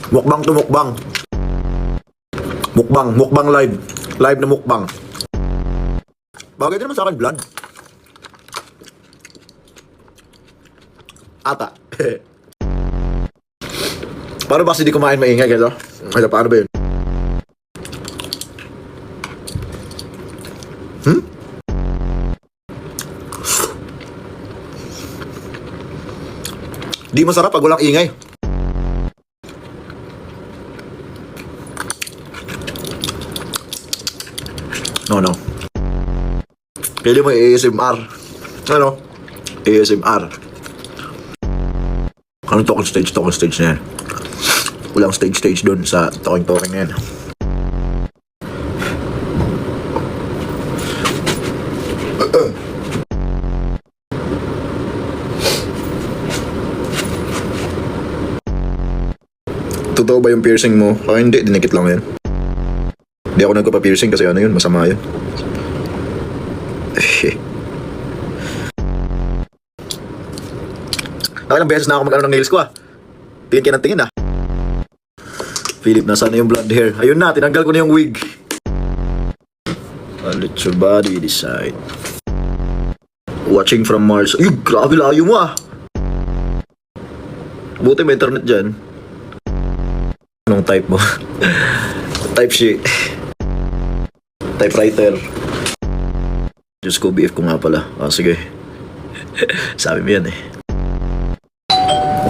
Mukbang to mukbang. Mukbang live. Live na mukbang. Bagay din naman sa akin, vlog. Ata. Paano ba kasi di kumain maingay gano'n? Ano, paano ba yun? Di masarap pag walang ingay. No. Pili mo ASMR. Ano? ASMR. Anong talking stage? Talking stage na yan. Walang stage doon sa talking na yan. Totoo ba yung piercing mo? Hindi, dinikit lang yan. Hindi ako nagpa-piercing kasi ano yun, masama yun. Ilang beses na ako mag-ano ng nails ko Tingin kayo ng tingin Philip, nasaan na yung blonde hair? Ayun na, tinanggal ko na yung wig. I'll let your body decide. Watching from Mars. Ay, grabe layo mo Buti may internet dyan. Anong type mo? Type sheet. Typewriter. Diyos ko, BF ko nga pala. Sige. Sabi mo yan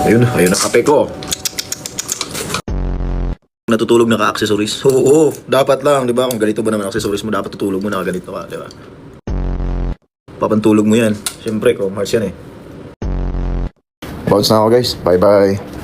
Ayun ang kape ko. Natutulog na ka-accessories. Oo, dapat lang, di ba? Kung ganito ba naman accessories mo, dapat tutulog mo na ganito ka, di ba? Papantulog mo yan. Siyempre, kung Mars yan Bounce na ako guys. Bye-bye.